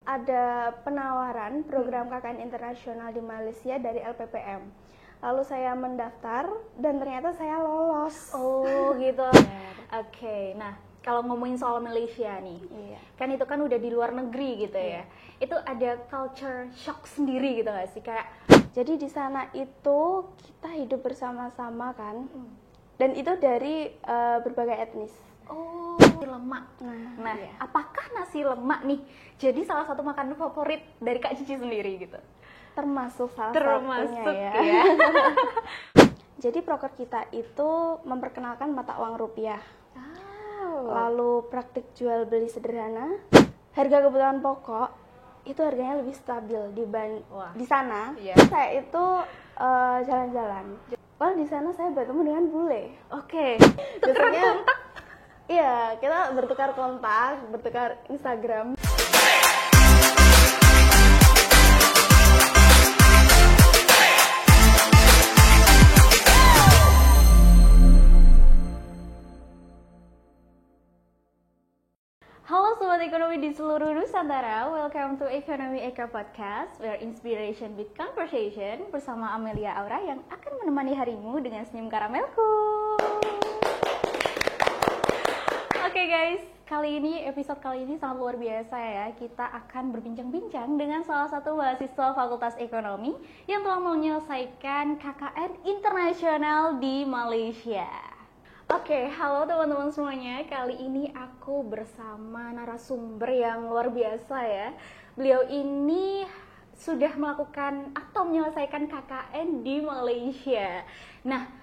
Ada penawaran program KKN internasional di Malaysia dari LPPM. Lalu saya mendaftar dan ternyata saya lolos. Oh gitu. Oke, nah kalau ngomongin soal Malaysia nih, kan itu kan udah di luar negeri gitu ya. Itu ada culture shock sendiri gitu nggak sih? Kayak jadi di sana itu kita hidup bersama-sama kan, dan itu dari berbagai etnis. oh, nasi lemak. Nah, iya. apakah nasi lemak nih jadi salah satu makanan favorit dari Kak Cici sendiri gitu? Termasuk salah Termasuk satunya ya. Jadi proker kita itu memperkenalkan mata uang rupiah. Lalu praktik jual beli sederhana, harga kebutuhan pokok itu harganya lebih stabil di sana. Saya itu jalan-jalan. Lalu di sana saya bertemu dengan bule. Oke. Tukeran kontak? Iya, kita bertukar kontak, bertukar Instagram. Halo Sobat Ekonomi di seluruh Nusantara, welcome to Ekonomi Eka Podcast, where inspiration with conversation bersama Amelia Aura yang akan menemani harimu dengan senyum karamelku. Oke guys, episode kali ini sangat luar biasa ya. Kita akan berbincang-bincang dengan salah satu mahasiswa Fakultas Ekonomi yang telah menyelesaikan KKN internasional di Malaysia. Oke, halo teman-teman semuanya. Kali ini aku bersama narasumber yang luar biasa ya. Beliau ini sudah melakukan atau menyelesaikan KKN di Malaysia. Nah,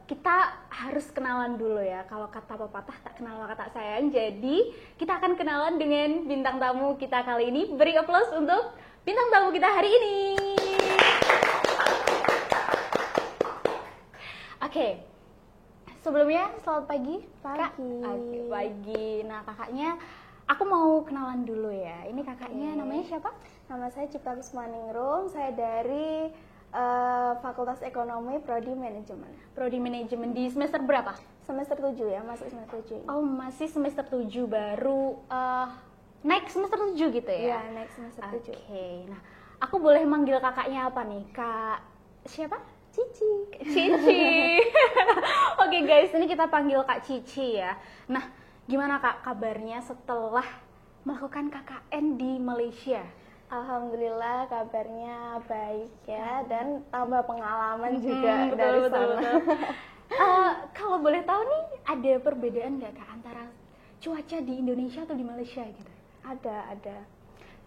kita harus kenalan dulu ya. Kalau kata pepatah tak kenal maka tak sayang. Jadi, kita akan kenalan dengan bintang tamu kita kali ini. Beri aplaus untuk bintang tamu kita hari ini. Oke. Sebelumnya, selamat pagi, Kak. Pagi. Nah, kakaknya, aku mau kenalan dulu ya. Ini kakaknya namanya siapa? Nama saya Cipta Kusmaningrum. Saya dari Fakultas Ekonomi, Prodi Manajemen. Prodi Manajemen di semester berapa? Semester 7 ya, masuk semester 7 ini. Oh, masih semester 7 baru naik semester 7 gitu ya? Iya, naik semester 7. Oke. Nah, aku boleh manggil kakaknya apa nih? Kak siapa? Cici. Oke guys, ini kita panggil Kak Cici ya. Nah, gimana Kak kabarnya setelah melakukan KKN di Malaysia? Alhamdulillah kabarnya baik ya, dan tambah pengalaman juga dari sana. Kalau boleh tahu nih, ada perbedaan nggak Kak antara cuaca di Indonesia atau di Malaysia gitu? Ada.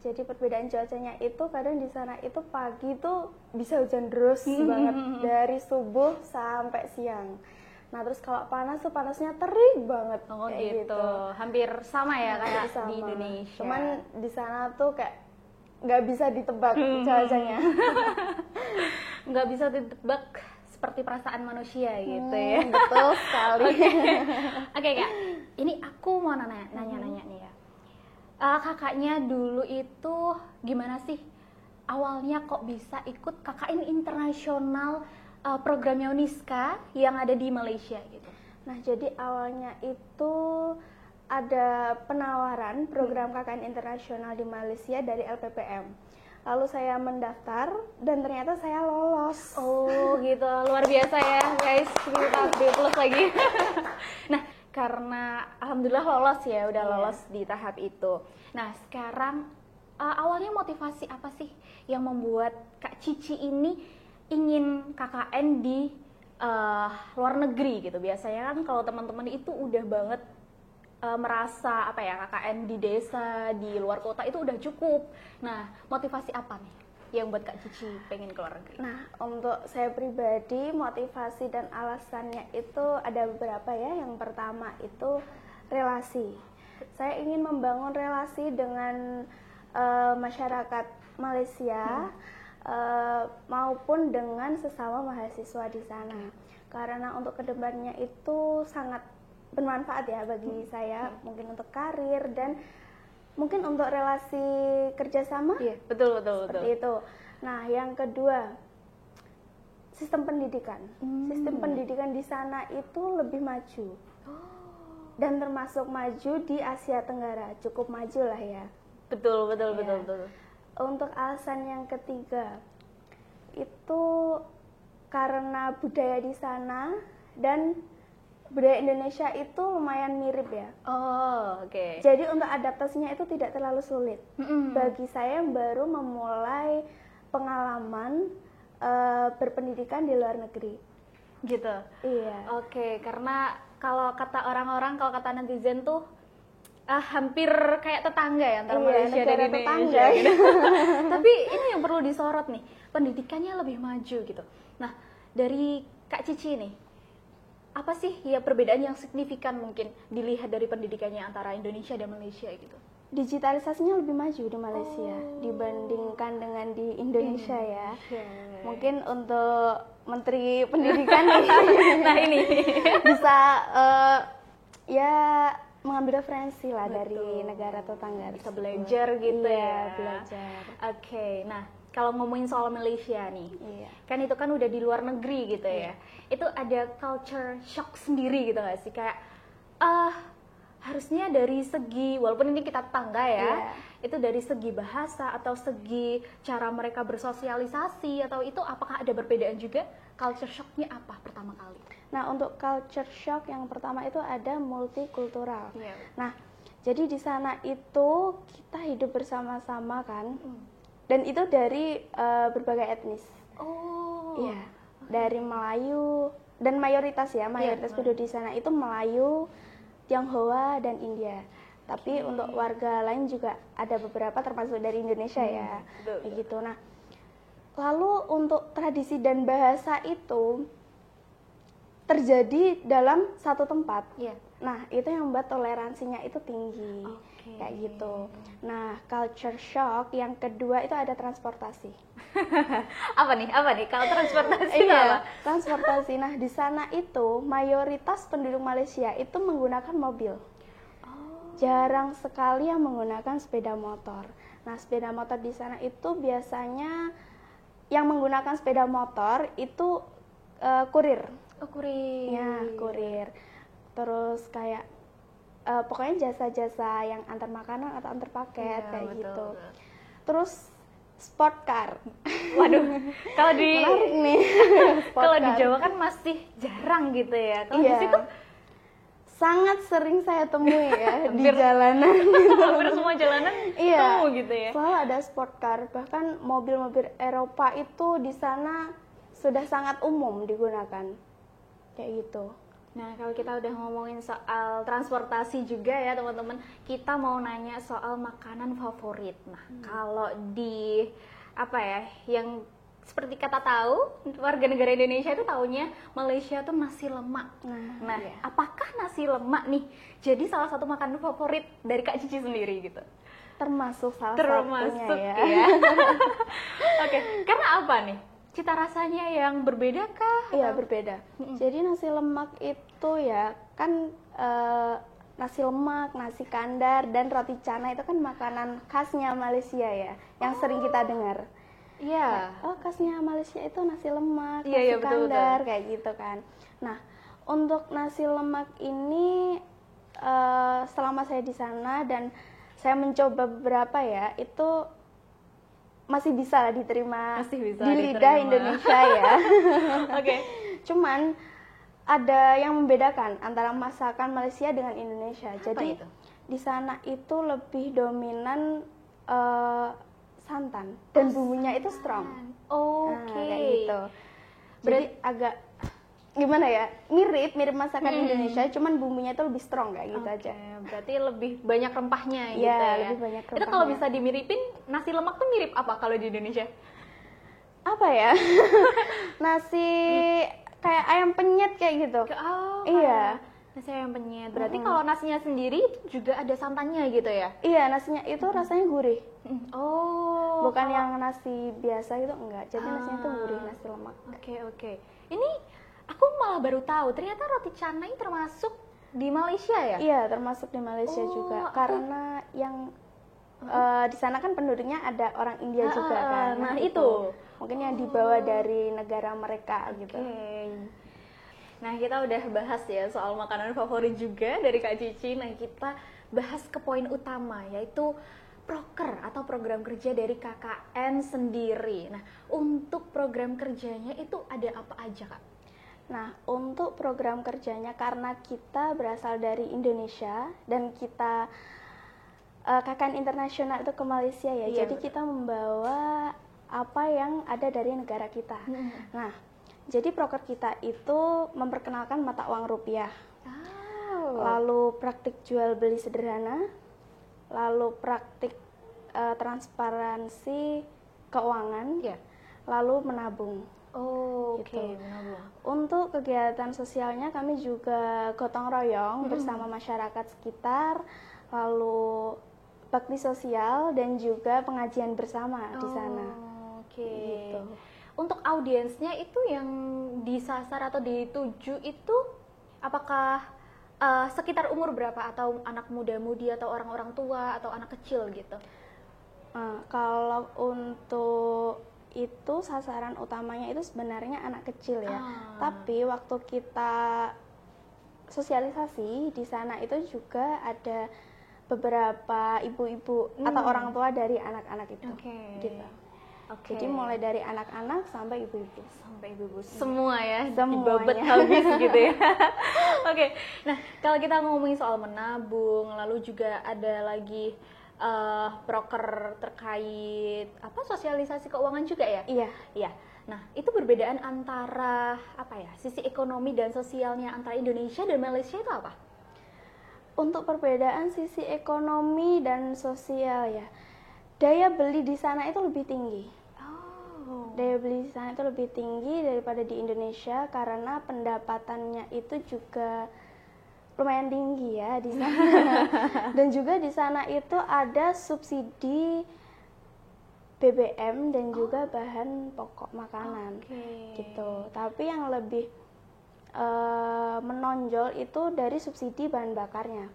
Jadi perbedaan cuacanya itu kadang di sana itu pagi tuh bisa hujan deras banget dari subuh sampai siang. Nah terus kalau panas tuh panasnya terik banget. Oh gitu. Hampir sama ya kayak sama. Di Indonesia. Cuman di sana tuh kayak nggak bisa ditebak cuacanya. Nggak bisa ditebak seperti perasaan manusia gitu ya. Betul sekali. Oke Kak, ini aku mau nanya-nanya nih ya. Kakaknya dulu itu gimana sih awalnya kok bisa ikut KKN internasional programnya Uniska yang ada di Malaysia gitu? Nah jadi awalnya itu ada penawaran program KKN internasional di Malaysia dari LPPM. Lalu saya mendaftar dan ternyata saya lolos. Oh gitu, luar biasa ya guys, kita plus lagi. Nah, karena alhamdulillah lolos ya, udah lolos di tahap itu. Nah, sekarang awalnya motivasi apa sih yang membuat Kak Cici ini ingin KKN di luar negeri gitu? Biasanya kan kalau teman-teman itu udah banget merasa KKN di desa, di luar kota itu udah cukup. Nah, motivasi apa nih yang buat Kak Cici pengen ke luar negeri? Nah, untuk saya pribadi motivasi dan alasannya itu ada beberapa ya. Yang pertama itu relasi. Saya ingin membangun relasi dengan masyarakat Malaysia maupun dengan sesama mahasiswa di sana. Karena untuk kedepannya itu sangat bermanfaat ya bagi saya, mungkin untuk karir dan mungkin untuk relasi kerjasama. Iya, betul. Seperti itu. Nah, yang kedua, sistem pendidikan. Sistem pendidikan di sana itu lebih maju. Dan termasuk maju di Asia Tenggara, cukup maju lah ya. Betul. Untuk alasan yang ketiga itu karena budaya di sana dan budaya Indonesia itu lumayan mirip ya. Oh, oke. Jadi untuk adaptasinya itu tidak terlalu sulit. Bagi saya yang baru memulai pengalaman berpendidikan di luar negeri. Gitu. Iya. Oke, karena kalau kata orang-orang, kalau kata netizen tuh hampir kayak tetangga ya antara Malaysia dan negara Indonesia. tetangga. Gitu. Tapi ini yang perlu disorot nih, pendidikannya lebih maju gitu. Nah, dari Kak Cici nih, apa sih ya perbedaan yang signifikan mungkin dilihat dari pendidikannya antara Indonesia dan Malaysia gitu? Digitalisasinya lebih maju di Malaysia dibandingkan dengan di Indonesia ya. Mungkin untuk Menteri Pendidikan Nah ini bisa ya mengambil referensi lah dari negara tetangga. Bisa belajar gitu ya. Belajar. Oke, nah kalau ngomongin soal Malaysia nih, kan itu kan udah di luar negeri gitu ya. Itu ada culture shock sendiri gitu nggak sih? Kayak harusnya dari segi, walaupun ini kita tetangga ya, itu dari segi bahasa atau segi cara mereka bersosialisasi atau itu apakah ada perbedaan juga? Culture shocknya apa pertama kali? Nah, untuk culture shock yang pertama itu ada multikultural. Nah, jadi di sana itu kita hidup bersama-sama kan, dan itu dari berbagai etnis. Iya, dari Melayu dan mayoritas penduduk di sana itu Melayu, Tionghoa dan India. Tapi untuk warga lain juga ada beberapa termasuk dari Indonesia ya. Begitu. Nah, lalu untuk tradisi dan bahasa itu terjadi dalam satu tempat. Nah, itu yang membuat toleransinya itu tinggi. Kayak gitu. Nah, culture shock yang kedua itu ada transportasi. Apa nih? Kalau transportasi itu apa? Transportasi. Nah, di sana itu mayoritas penduduk Malaysia itu menggunakan mobil. Jarang sekali yang menggunakan sepeda motor. Nah, sepeda motor di sana itu biasanya yang menggunakan sepeda motor itu kurir. Kurir. Ya, kurir. Terus kayak pokoknya jasa-jasa yang antar makanan atau antar paket kayak gitu. Terus sport car. Waduh, kalau di menarik nih. Kalau di Jawa kan masih jarang gitu ya. Kalau di situ sangat sering saya temui ya di jalanan. Hampir semua jalanan ketemu gitu ya. Selalu ada sport car, bahkan mobil-mobil Eropa itu di sana sudah sangat umum digunakan. Kayak gitu. Nah, kalau kita udah ngomongin soal transportasi juga ya teman-teman, kita mau nanya soal makanan favorit. Nah, kalau di yang seperti kata tahu, warga negara Indonesia itu taunya Malaysia tuh nasi lemak. Nah, apakah nasi lemak nih jadi salah satu makanan favorit dari Kak Cici sendiri gitu? Termasuk salah satunya ya. Oke, karena apa nih? Cita rasanya yang berbeda kah? Iya, berbeda. Jadi nasi lemak itu ya kan nasi lemak, nasi kandar, dan roti canai itu kan makanan khasnya Malaysia ya, yang sering kita dengar. Iya. Khasnya Malaysia itu nasi lemak, nasi kandar, betul. Kayak gitu kan. Nah, untuk nasi lemak ini selama saya di sana dan saya mencoba beberapa ya, itu masih bisa lah diterima di lidah Indonesia ya. Cuman ada yang membedakan antara masakan Malaysia dengan Indonesia. Jadi di sana itu lebih dominan santan dan bumbunya itu strong. Kayak gitu. Jadi agak gimana ya, mirip masakan Indonesia, cuman bumbunya itu lebih strong kayak gitu aja. Berarti lebih banyak rempahnya gitu ya. Ya. Lebih banyak rempahnya. Itu kalau bisa dimiripin, nasi lemak tuh mirip apa kalau di Indonesia? Apa ya? Nasi kayak ayam penyet kayak gitu. Iya. Nasi ayam penyet. Berarti kalau nasinya sendiri juga ada santannya gitu ya? Iya, nasinya itu rasanya gurih. Bukan kalau yang nasi biasa gitu, enggak. Jadi nasinya itu gurih, nasi lemak. Oke. Ini aku malah baru tahu, ternyata roti canai termasuk di Malaysia ya? Iya, termasuk di Malaysia juga. Karena yang di sana kan penduduknya ada orang India juga kan. Nah itu mungkin yang dibawa dari negara mereka gitu. Nah, kita udah bahas ya soal makanan favorit juga dari Kak Cici. Nah, kita bahas ke poin utama, yaitu proker atau program kerja dari KKN sendiri. Nah, untuk program kerjanya itu ada apa aja, Kak? Nah, untuk program kerjanya karena kita berasal dari Indonesia dan kita KKN internasional itu ke Malaysia ya. Iya, Jadi betul. kita membawa apa yang ada dari negara kita. Nah, jadi proker kita itu memperkenalkan mata uang rupiah. Lalu praktik jual beli sederhana, lalu praktik transparansi keuangan, lalu menabung. Oke, menabung. Untuk kegiatan sosialnya kami juga gotong royong bersama masyarakat sekitar, lalu bakti sosial dan juga pengajian bersama di sana. Oke. Gitu. Untuk audiensnya itu yang disasar atau dituju itu apakah sekitar umur berapa, atau anak muda-mudi atau orang-orang tua atau anak kecil gitu? Kalau untuk itu sasaran utamanya itu sebenarnya anak kecil ya. Tapi waktu kita sosialisasi di sana itu juga ada beberapa ibu-ibu atau orang tua dari anak-anak itu. Gitu. Jadi mulai dari anak-anak sampai ibu-ibu. Semua ya, Semuanya. dibabet habis gitu ya. Oke. Nah, kalau kita ngomongin soal menabung, lalu juga ada lagi proker terkait sosialisasi keuangan juga ya? Iya. Nah, itu perbedaan antara sisi ekonomi dan sosialnya antara Indonesia dan Malaysia itu apa? Untuk perbedaan sisi ekonomi dan sosial ya, daya beli di sana itu lebih tinggi. Daya beli di sana itu lebih tinggi daripada di Indonesia karena pendapatannya itu juga lumayan tinggi ya di sana. Dan juga di sana itu ada subsidi BBM dan juga bahan pokok makanan. Gitu. Tapi yang lebih menonjol itu dari subsidi bahan bakarnya.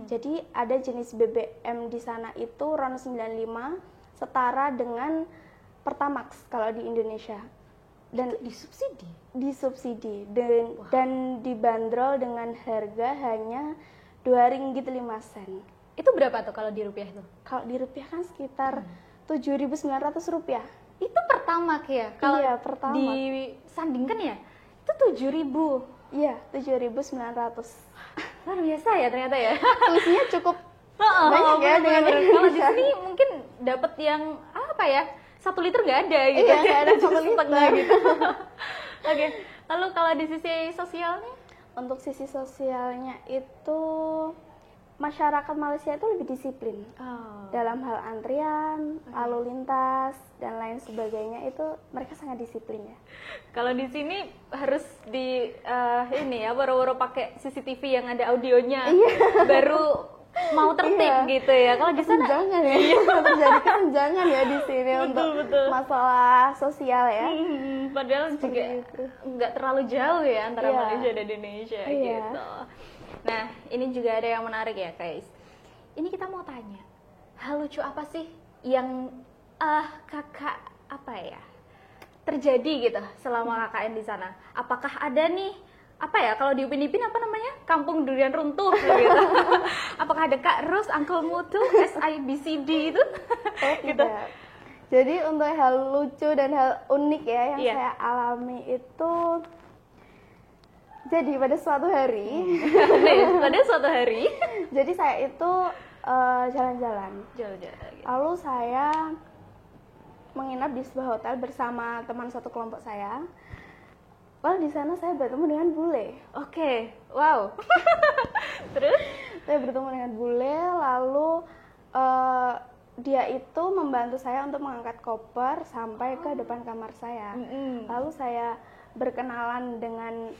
Jadi ada jenis BBM di sana itu RON 95 setara dengan Pertamax kalau di Indonesia. Dan disubsidi dan dibanderol dengan harga hanya Rp2.05. Itu berapa tuh kalau di rupiah tuh? Kalau di rupiah kan sekitar Rp7.900. Itu Pertamax ya? Kalau Pertamax disandingkan ya, itu 7.000. Iya, 7.900. Luar biasa ya ternyata ya. Selisihnya cukup banyak ya dengan kalau di sini mungkin dapat yang 1 liter nggak ada gitu. Iya, nggak ada 1 setengah gitu. Oke. Lalu kalau di sisi sosialnya? Untuk sisi sosialnya itu masyarakat Malaysia itu lebih disiplin dalam hal antrian, lalu lintas dan lain sebagainya, itu mereka sangat disiplin ya. Kalau di sini harus baru-baru pakai CCTV yang ada audionya, baru mau tertib gitu ya. Kalau di sana jangan ya, terjadi kesenjangan ya di sini untuk masalah sosial ya. Padahal juga nggak terlalu jauh ya antara Malaysia dan Indonesia gitu. Nah, ini juga ada yang menarik ya guys. Ini kita mau tanya, hal lucu apa sih yang kakak terjadi gitu selama KKN di sana? Apakah ada nih kalau di Upin Ipin kampung durian runtuh gitu? Apakah ada Kak Ros, Uncle Mutu, SIBCD itu? Gitu. Jadi untuk hal lucu dan hal unik ya yang saya alami itu, jadi pada suatu hari jadi saya itu jalan-jalan gitu. Lalu saya menginap di sebuah hotel bersama teman satu kelompok saya. Lalu di sana saya bertemu dengan bule. Wow. Terus saya bertemu dengan bule, lalu dia itu membantu saya untuk mengangkat koper sampai ke depan kamar saya. Lalu saya berkenalan dengan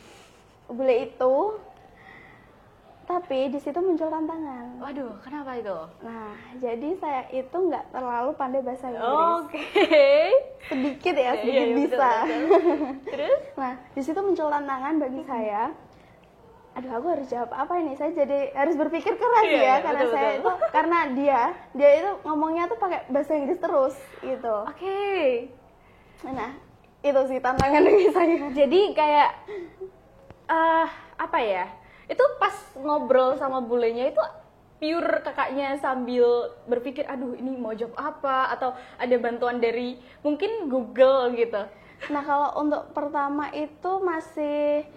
bule itu, tapi di situ muncul tantangan. Waduh, kenapa itu? Nah, jadi saya itu nggak terlalu pandai bahasa Inggris. Sedikit ya, sedikit bisa. Betul. Terus? Nah, di situ muncul tantangan bagi saya. Aduh, aku harus jawab apa ini? Saya jadi harus berpikir keras ya, karena betul. Karena dia itu ngomongnya tuh pakai bahasa Inggris terus gitu. Nah, itu sih tantangan bagi saya. Jadi kayak itu pas ngobrol sama bulenya itu pure kakaknya sambil berpikir, aduh ini mau jawab apa, atau ada bantuan dari mungkin Google gitu? Nah, kalau untuk pertama itu masih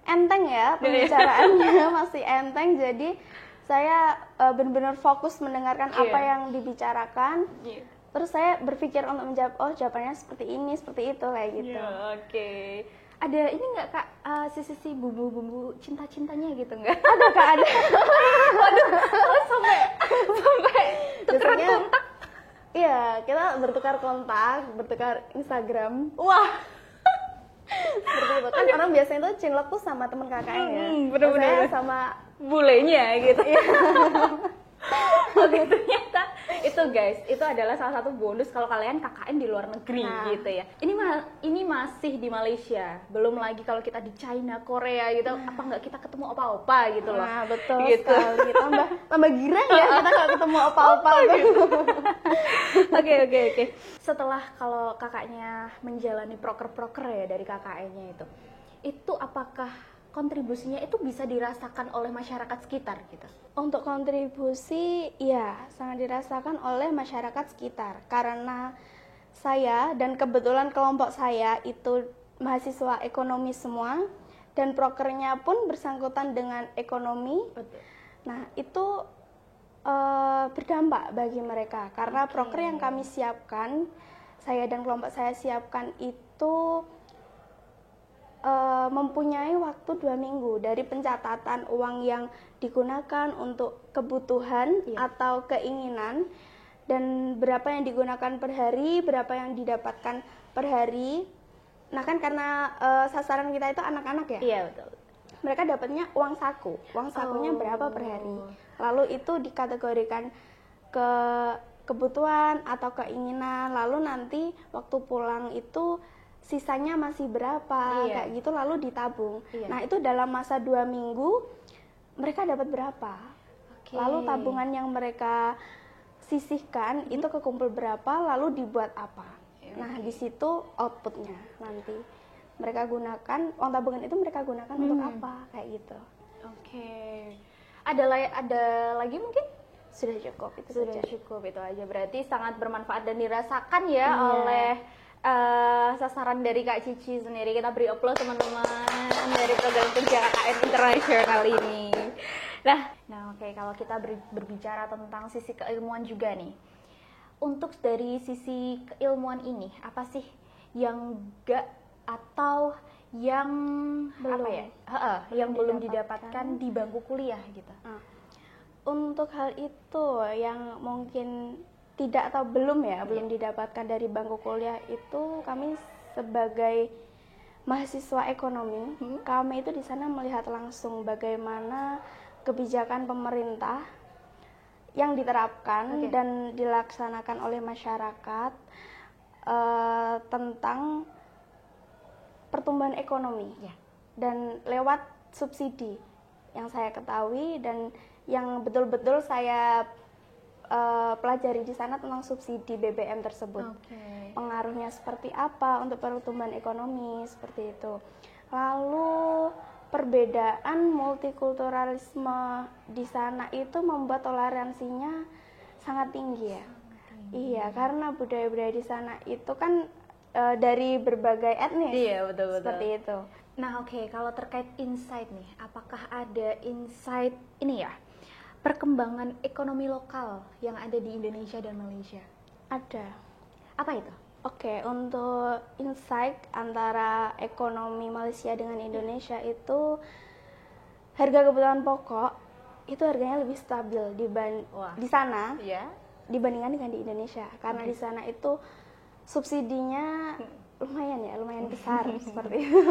enteng ya pembicaraannya, masih enteng. Jadi saya benar-benar fokus mendengarkan apa yang dibicarakan. Terus saya berpikir untuk menjawab, oh jawabannya seperti ini, seperti itu, kayak gitu. Oke. Ada ini nggak Kak, sisi bumbu-bumbu cinta-cintanya gitu nggak? Ada Kak, ada. Waduh, sampai tukeran kontak? Iya, kita bertukar kontak, bertukar Instagram. Wah, seperti itu kan orang biasanya tuh cinlok tuh sama temen kakaknya ya. Bener-bener. Saya sama bulenya gitu. Oke, ternyata itu guys, itu adalah salah satu bonus kalau kalian KKN di luar negeri gitu ya. Ini masih di Malaysia, belum lagi kalau kita di China, Korea gitu, apa nggak kita ketemu opa-opa gitu loh. Nah, betul gitu. sekali. Tambah girang ya kita kalau ketemu opa-opa gitu. Oke. Setelah kalau kakaknya menjalani proker-proker ya dari KKN-nya itu apakah kontribusinya itu bisa dirasakan oleh masyarakat sekitar gitu? Untuk kontribusi, ya sangat dirasakan oleh masyarakat sekitar. Karena saya dan kebetulan kelompok saya itu mahasiswa ekonomi semua, dan prokernya pun bersangkutan dengan ekonomi. Betul. Nah, itu berdampak bagi mereka. Karena proker yang kami siapkan, saya dan kelompok saya siapkan itu mempunyai waktu 2 minggu dari pencatatan uang yang digunakan untuk kebutuhan atau keinginan, dan berapa yang digunakan per hari, berapa yang didapatkan per hari. Nah kan karena sasaran kita itu anak-anak ya. Iya betul. Mereka dapatnya uang sakunya berapa per hari. Lalu itu dikategorikan ke kebutuhan atau keinginan. Lalu nanti waktu pulang itu sisanya masih berapa, kayak gitu, lalu ditabung. Nah itu dalam masa 2 minggu mereka dapat berapa, lalu tabungan yang mereka sisihkan itu kekumpul berapa, lalu dibuat apa. Nah di situ outputnya nanti mereka gunakan, uang tabungan itu mereka gunakan untuk apa, kayak gitu. Ada lagi mungkin? Sudah cukup, itu Sudah saja. cukup, itu aja. Berarti sangat bermanfaat dan dirasakan ya oleh sasaran dari Kak Cici sendiri. Kita beri aplaus teman-teman dari program kerja KKN International kali ini. Nah oke, kalau kita berbicara tentang sisi keilmuan juga nih, untuk dari sisi keilmuan ini apa sih yang enggak atau yang belum, yang belum didapatkan di bangku kuliah gitu? Untuk hal itu yang mungkin tidak atau belum didapatkan dari bangku kuliah itu, kami sebagai mahasiswa ekonomi, kami itu di sana melihat langsung bagaimana kebijakan pemerintah yang diterapkan dan dilaksanakan oleh masyarakat tentang pertumbuhan ekonomi dan lewat subsidi yang saya ketahui dan yang betul-betul saya pelajari di sana tentang subsidi BBM tersebut. Pengaruhnya seperti apa untuk pertumbuhan ekonomi, seperti itu. Lalu perbedaan multikulturalisme di sana itu membuat toleransinya sangat tinggi ya. Iya, karena budaya-budaya di sana itu kan dari berbagai etnis. Iya, betul. Seperti itu. Nah kalau terkait insight nih, apakah ada insight ini ya, perkembangan ekonomi lokal yang ada di Indonesia dan Malaysia? Ada. Apa itu? Untuk insight antara ekonomi Malaysia dengan Indonesia itu, harga kebutuhan pokok itu harganya lebih stabil di sana dibandingkan dengan di Indonesia, karena di sana itu subsidinya lumayan besar seperti itu.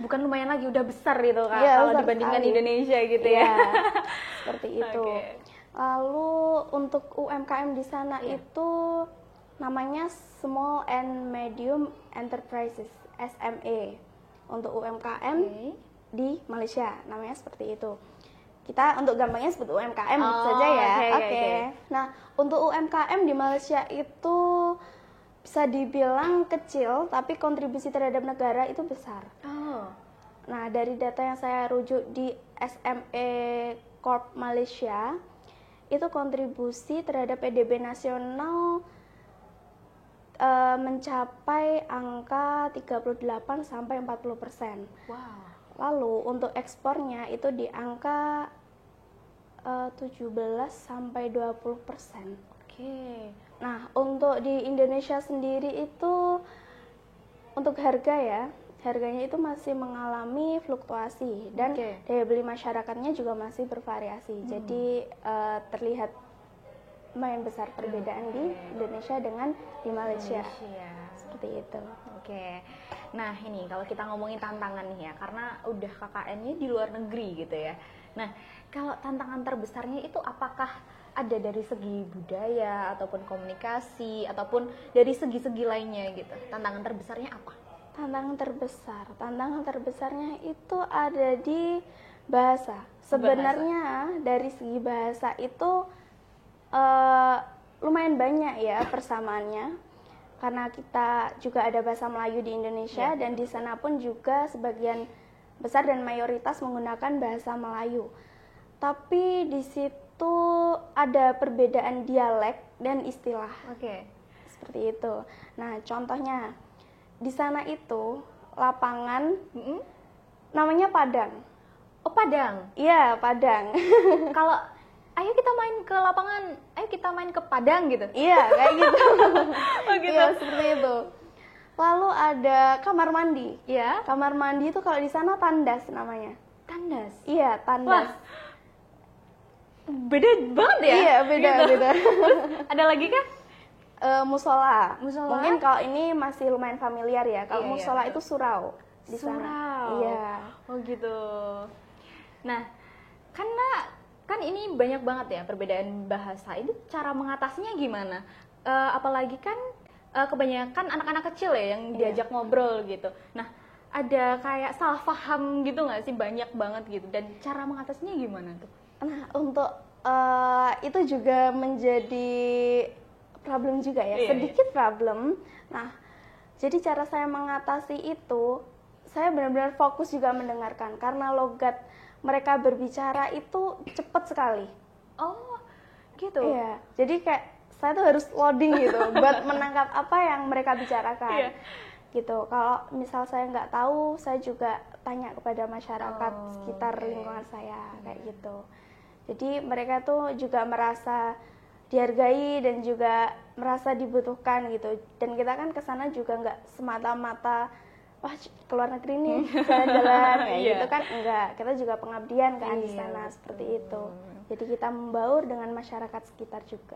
Bukan lumayan lagi, udah besar gitu Kak, kalau dibandingkan Indonesia gitu ya. Seperti itu. Lalu untuk UMKM di sana itu namanya Small and Medium Enterprises, SME. Untuk UMKM di Malaysia namanya seperti itu. Kita untuk gampangnya sebut UMKM saja ya. Nah, untuk UMKM di Malaysia itu bisa dibilang kecil, tapi kontribusi terhadap negara itu besar. Nah, dari data yang saya rujuk di SME Corp Malaysia, itu kontribusi terhadap PDB nasional mencapai angka 38 sampai 40%. Wow. Lalu untuk ekspornya itu di angka 17 sampai 20%. Oke. Nah, untuk di Indonesia sendiri itu untuk harganya itu masih mengalami fluktuasi dan daya beli masyarakatnya juga masih bervariasi. Jadi terlihat lumayan besar perbedaan di Indonesia dengan di Malaysia. Seperti itu. Oke. Nah, ini kalau kita ngomongin tantangan nih ya, karena udah KKN-nya di luar negeri gitu ya. Nah, kalau tantangan terbesarnya itu apakah ada dari segi budaya ataupun komunikasi ataupun dari segi-segi lainnya gitu? Tantangan terbesarnya apa? Tantangan terbesarnya itu ada di bahasa. Sebenarnya dari segi bahasa itu lumayan banyak ya persamaannya, karena kita juga ada bahasa Melayu di Indonesia dan di sana pun juga sebagian besar dan mayoritas menggunakan bahasa Melayu. Tapi di situ ada perbedaan dialek dan istilah. Seperti itu. Nah, contohnya di sana itu lapangan namanya Padang. Oh, Padang. Iya, Padang. Kalau ayo kita main ke lapangan, ayo kita main ke Padang gitu. Iya, kayak gitu. Oh gitu. Iya, seperti itu. Lalu ada kamar mandi. Iya. Kamar mandi itu kalau di sana tandas namanya. Tandas. Iya, tandas. Wah, beda banget ya? Iya, beda. Ada lagi kah? Musola. Mungkin Musola? kalau ini masih lumayan familiar ya. Kalau musola itu surau di sana. Surau. Iya. Oh gitu. Nah, karena kan ini banyak banget ya perbedaan bahasa. Ini cara mengatasinya gimana? Apalagi kan kebanyakan anak-anak kecil ya yang diajak ngobrol gitu. Nah, ada kayak salah paham gitu nggak sih? Banyak banget gitu. Dan cara mengatasinya gimana tuh? Nah, untuk itu juga menjadi problem juga ya, sedikit problem. Nah, jadi cara saya mengatasi itu, saya benar-benar fokus juga mendengarkan, karena logat mereka berbicara itu cepat sekali. Oh, gitu? Iya, jadi kayak saya tuh harus loading gitu, buat menangkap apa yang mereka bicarakan. Gitu, kalau misal saya nggak tahu, saya juga tanya kepada masyarakat sekitar lingkungan saya, kayak gitu. Jadi mereka tuh juga merasa dihargai dan juga merasa dibutuhkan gitu. Dan kita kan kesana juga nggak semata-mata wah keluar negeri nih jalan-jalan kayak gitu kan, enggak. Kita juga pengabdian kan di sana, seperti itu. Jadi kita membaur dengan masyarakat sekitar juga.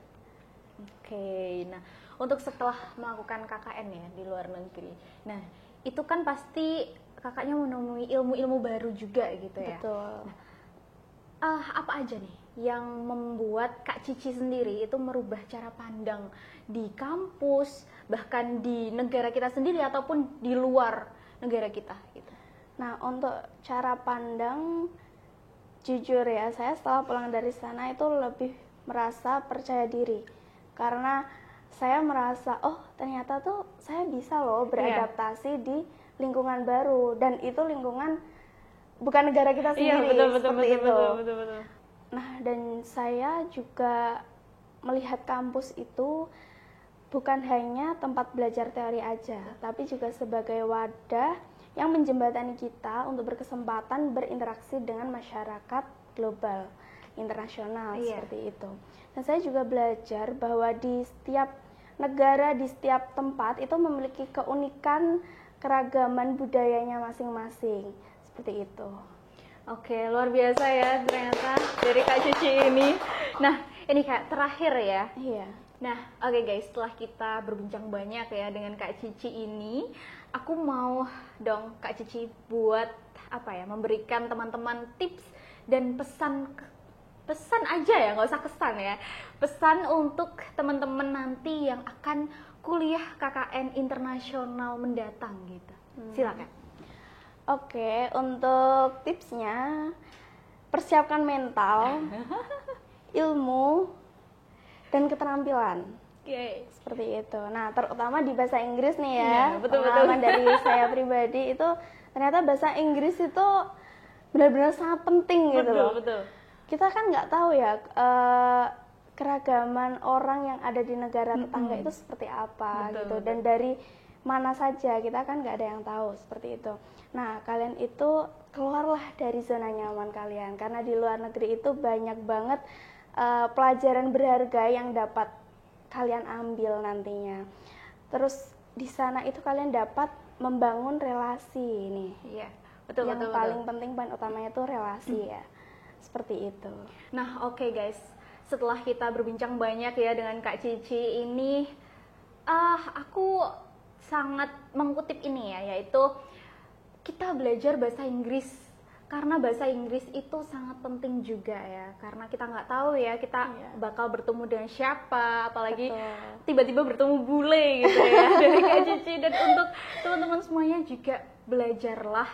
Oke, nah untuk setelah melakukan KKN ya di luar negeri, nah itu kan pasti kakaknya menemui ilmu-ilmu baru juga gitu ya. Betul. Nah, apa aja nih yang membuat Kak Cici sendiri itu merubah cara pandang di kampus, bahkan di negara kita sendiri ataupun di luar negara kita gitu? Nah, untuk cara pandang, jujur ya, saya setelah pulang dari sana itu lebih merasa percaya diri. Karena saya merasa, oh ternyata tuh saya bisa loh beradaptasi di lingkungan baru. Dan itu lingkungan bukan negara kita sendiri, seperti itu. Betul. Nah, dan saya juga melihat kampus itu bukan hanya tempat belajar teori aja, tapi juga sebagai wadah yang menjembatani kita untuk berkesempatan berinteraksi dengan masyarakat global, internasional, seperti itu. Dan saya juga belajar bahwa di setiap negara, di setiap tempat itu memiliki keunikan keragaman budayanya masing-masing, seperti itu. Oke, luar biasa ya ternyata dari Kak Cici ini. Nah, ini Kak, terakhir ya. Iya. Nah, oke guys, setelah kita berbincang banyak ya dengan Kak Cici ini, aku mau dong Kak Cici buat apa ya, memberikan teman-teman tips dan pesan aja ya, nggak usah kesan ya. Pesan untuk teman-teman nanti yang akan kuliah KKN internasional mendatang gitu. Silakan. Oke, untuk tipsnya, persiapkan mental, ilmu, dan keterampilan. Seperti itu. Nah, terutama di bahasa Inggris nih ya, pengalaman dari saya pribadi itu ternyata bahasa Inggris itu benar-benar sangat penting gitu loh. Betul. Kita kan nggak tahu ya keragaman orang yang ada di negara tetangga itu seperti apa gitu, dan dari mana saja kita kan nggak ada yang tahu seperti itu. Nah, kalian itu keluarlah dari zona nyaman kalian, karena di luar negeri itu banyak banget pelajaran berharga yang dapat kalian ambil nantinya. Terus di sana itu kalian dapat membangun relasi nih. Iya, betul. Yang paling penting, poin utamanya itu relasi ya. Seperti itu. Nah, oke guys. Setelah kita berbincang banyak ya dengan Kak Cici ini, aku sangat mengutip ini ya, yaitu kita belajar bahasa Inggris. Karena bahasa Inggris itu sangat penting juga ya, karena kita nggak tahu ya kita bakal bertemu dengan siapa, apalagi tiba-tiba bertemu bule gitu ya dari Kak Cici. Dan untuk teman-teman semuanya juga belajarlah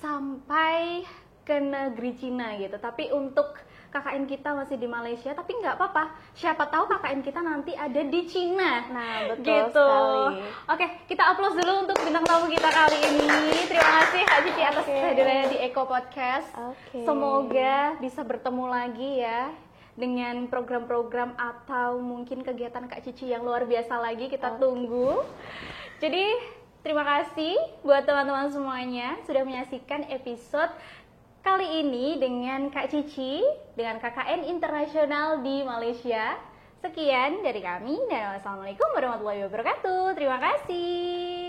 sampai ke negeri Cina gitu. Tapi untuk KKN kita masih di Malaysia, tapi nggak apa-apa. Siapa tahu KKN kita nanti ada di Cina. Nah, betul gitu. sekali. Oke, kita applause dulu untuk bintang tamu kita kali ini. Terima kasih Kak Cici atas kehadirannya di Eko Podcast. Semoga bisa bertemu lagi ya dengan program-program atau mungkin kegiatan Kak Cici yang luar biasa lagi. Kita tunggu. Jadi, terima kasih buat teman-teman semuanya sudah menyaksikan episode kali ini dengan Kak Cici, dengan KKN Internasional di Malaysia. Sekian dari kami dan wassalamualaikum warahmatullahi wabarakatuh. Terima kasih.